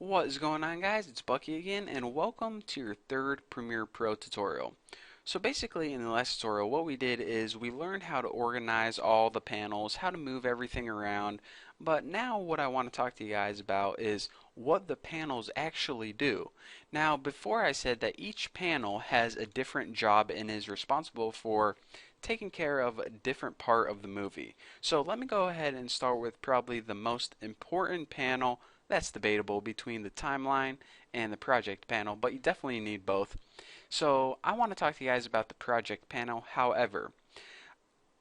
What is going on, guys? It's Bucky again, and welcome to your third Premiere Pro tutorial. So basically in the last tutorial, what we did is we learned how to organize all the panels, how to move everything around, but now what I want to talk to you guys about is what the panels actually do. Now, before I said that each panel has a different job and is responsible for taking care of a different part of the movie. So let me go ahead and start with probably the most important panel. That's debatable between the timeline and the project panel, but you definitely need both. So I want to talk to you guys about the project panel. However,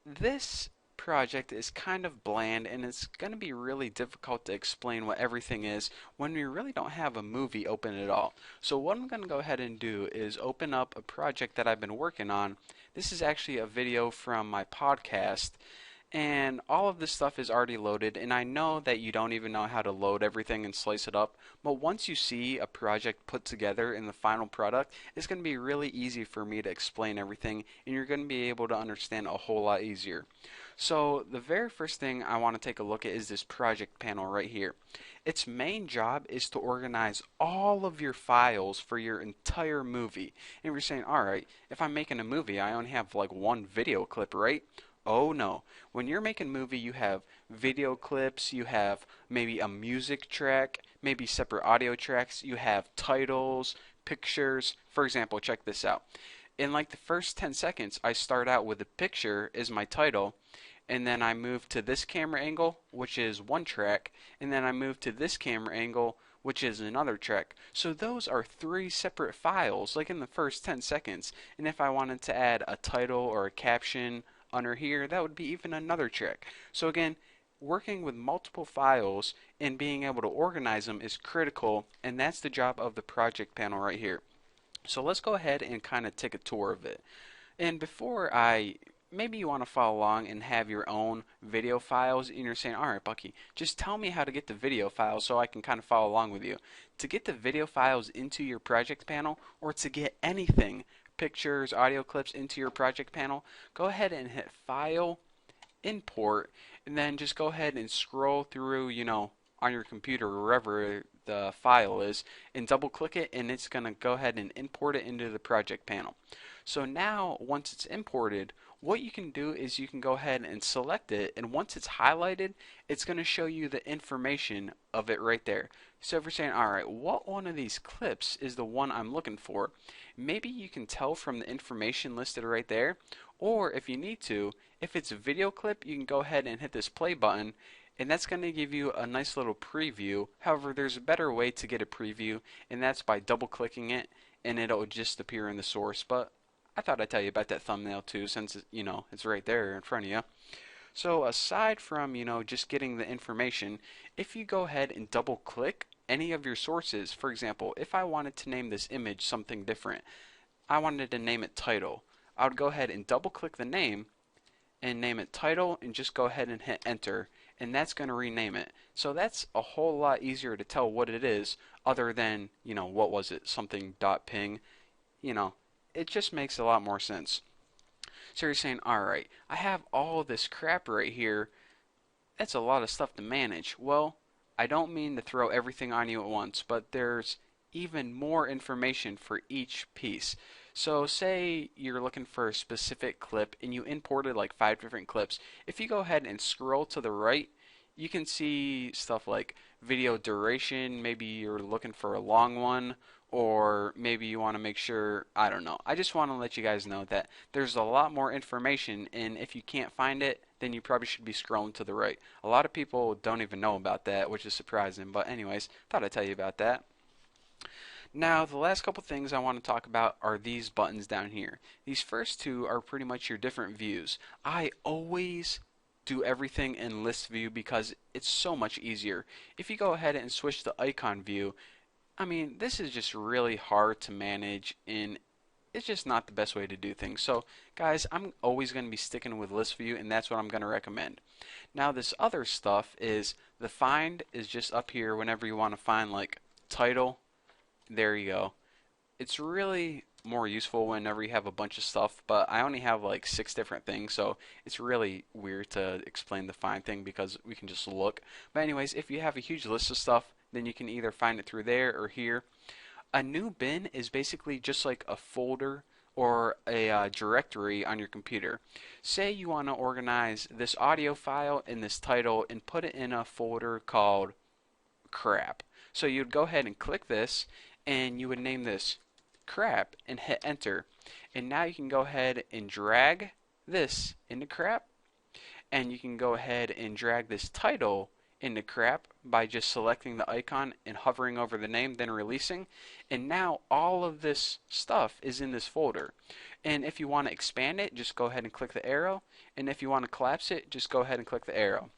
this project is kind of bland and it's going to be really difficult to explain what everything is when we really don't have a movie open at all. So what I'm going to go ahead and do is open up a project that I've been working on. This is actually a video from my podcast, and all of this stuff is already loaded, and I know that you don't even know how to load everything and slice it up, but once you see a project put together in the final product, it's going to be really easy for me to explain everything, and you're going to be able to understand a whole lot easier. So the very first thing I want to take a look at is this project panel right here. Its main job is to organize all of your files for your entire movie. And you're saying, alright, if I'm making a movie, I only have like one video clip, right? Oh no. When you're making a movie, you have video clips, you have maybe a music track, maybe separate audio tracks, you have titles, pictures. For example, check this out. In like the first 10 seconds, I start out with a picture as my title, and then I move to this camera angle, which is one track, and then I move to this camera angle, which is another track. So those are three separate files, like in the first 10 seconds. And if I wanted to add a title or a caption under here, that would be even another trick. So again, working with multiple files and being able to organize them is critical, and that's the job of the project panel right here. So let's go ahead and kind of take a tour of it. And before maybe you want to follow along and have your own video files, and you're saying, alright Bucky, just tell me how to get the video files so I can kind of follow along with you. To get the video files into your project panel, or to get anything, pictures, audio clips into your project panel, go ahead and hit File, Import, and then just go ahead and scroll through, on your computer or wherever the file is, and double click it, and it's going to go ahead and import it into the project panel. So now once it's imported, what you can do is you can go ahead and select it, and once it's highlighted, it's going to show you the information of it right there. So if you're saying, alright, what one of these clips is the one I'm looking for, maybe you can tell from the information listed right there, or if you need to, if it's a video clip, you can go ahead and hit this play button, and that's going to give you a nice little preview. However, there's a better way to get a preview, and that's by double clicking it, and it'll just appear in the source. But I thought I'd tell you about that thumbnail too, since it's right there in front of you. So aside from just getting the information, if you go ahead and double click any of your sources, for example, if I wanted to name this image something different, I wanted to name it title, I would go ahead and double click the name and name it title, and just go ahead and hit enter, and that's going to rename it. So that's a whole lot easier to tell what it is, other than what was it, something dot ping. It just makes a lot more sense. So you're saying, alright, I have all this crap right here. That's a lot of stuff to manage. Well, I don't mean to throw everything on you at once, but there's even more information for each piece. So say you're looking for a specific clip and you imported like 5 different clips. If you go ahead and scroll to the right, you can see stuff like video duration. Maybe you're looking for a long one, or maybe you want to make sure, I don't know. I just want to let you guys know that there's a lot more information, and if you can't find it, then you probably should be scrolling to the right. A lot of people don't even know about that, which is surprising, but anyways, thought I'd tell you about that. Now, the last couple things I want to talk about are these buttons down here. These first two are pretty much your different views. I always do everything in list view because it's so much easier. If you go ahead and switch to icon view, I mean, this is just really hard to manage, and it's just not the best way to do things. So, guys, I'm always going to be sticking with list view, and that's what I'm going to recommend. Now, this other stuff is the find is just up here whenever you want to find like title. There you go. It's really more useful whenever you have a bunch of stuff, but I only have like 6 different things, so it's really weird to explain the find thing because we can just look. But anyways, if you have a huge list of stuff, then you can either find it through there or here. A new bin is basically just like a folder or a directory on your computer. Say you want to organize this audio file in this title and put it in a folder called crap. So you'd go ahead and click this and you would name this crap and hit enter. And now you can go ahead and drag this into crap, and you can go ahead and drag this title into crap by just selecting the icon and hovering over the name, then releasing. And now all of this stuff is in this folder. And if you want to expand it, just go ahead and click the arrow. And if you want to collapse it, just go ahead and click the arrow.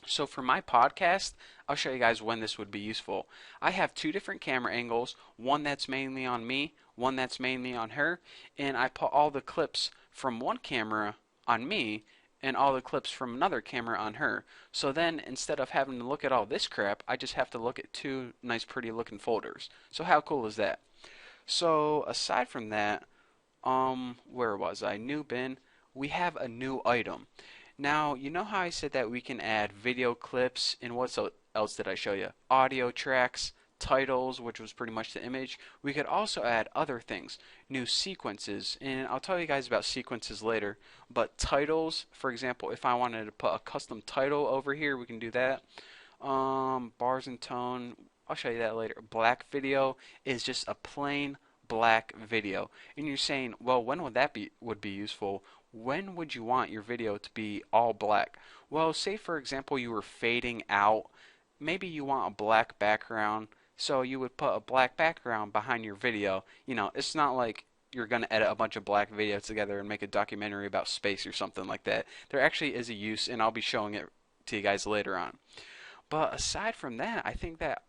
So for my podcast, I'll show you guys when this would be useful. I have two different camera angles, one that's mainly on me, one that's mainly on her, and I put all the clips from one camera on me and all the clips from another camera on her. So then instead of having to look at all this crap, I just have to look at two nice pretty looking folders. So how cool is that? So aside from that, where was I? New bin. We have a new item. Now, you know how I said that we can add video clips, and what else did I show you? Audio tracks, titles, which was pretty much the image. We could also add other things, new sequences, and I'll tell you guys about sequences later. But titles, for example, if I wanted to put a custom title over here, we can do that. Bars and tone, I'll show you that later. Black video is just a plain black video. And you're saying, well, when would that be useful? When would you want your video to be all black? Well, say for example you were fading out. Maybe you want a black background, so you would put a black background behind your video. You know, it's not like you're going to edit a bunch of black videos together and make a documentary about space or something like that. There actually is a use, and I'll be showing it to you guys later on. But aside from that, I think that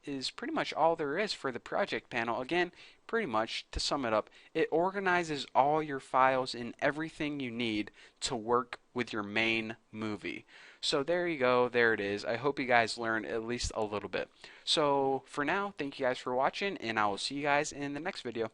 is pretty much all there is for the project panel. Again, pretty much to sum it up, it organizes all your files and everything you need to work with your main movie. So there you go, there it is. I hope you guys learned at least a little bit. So for now, thank you guys for watching, and I will see you guys in the next video.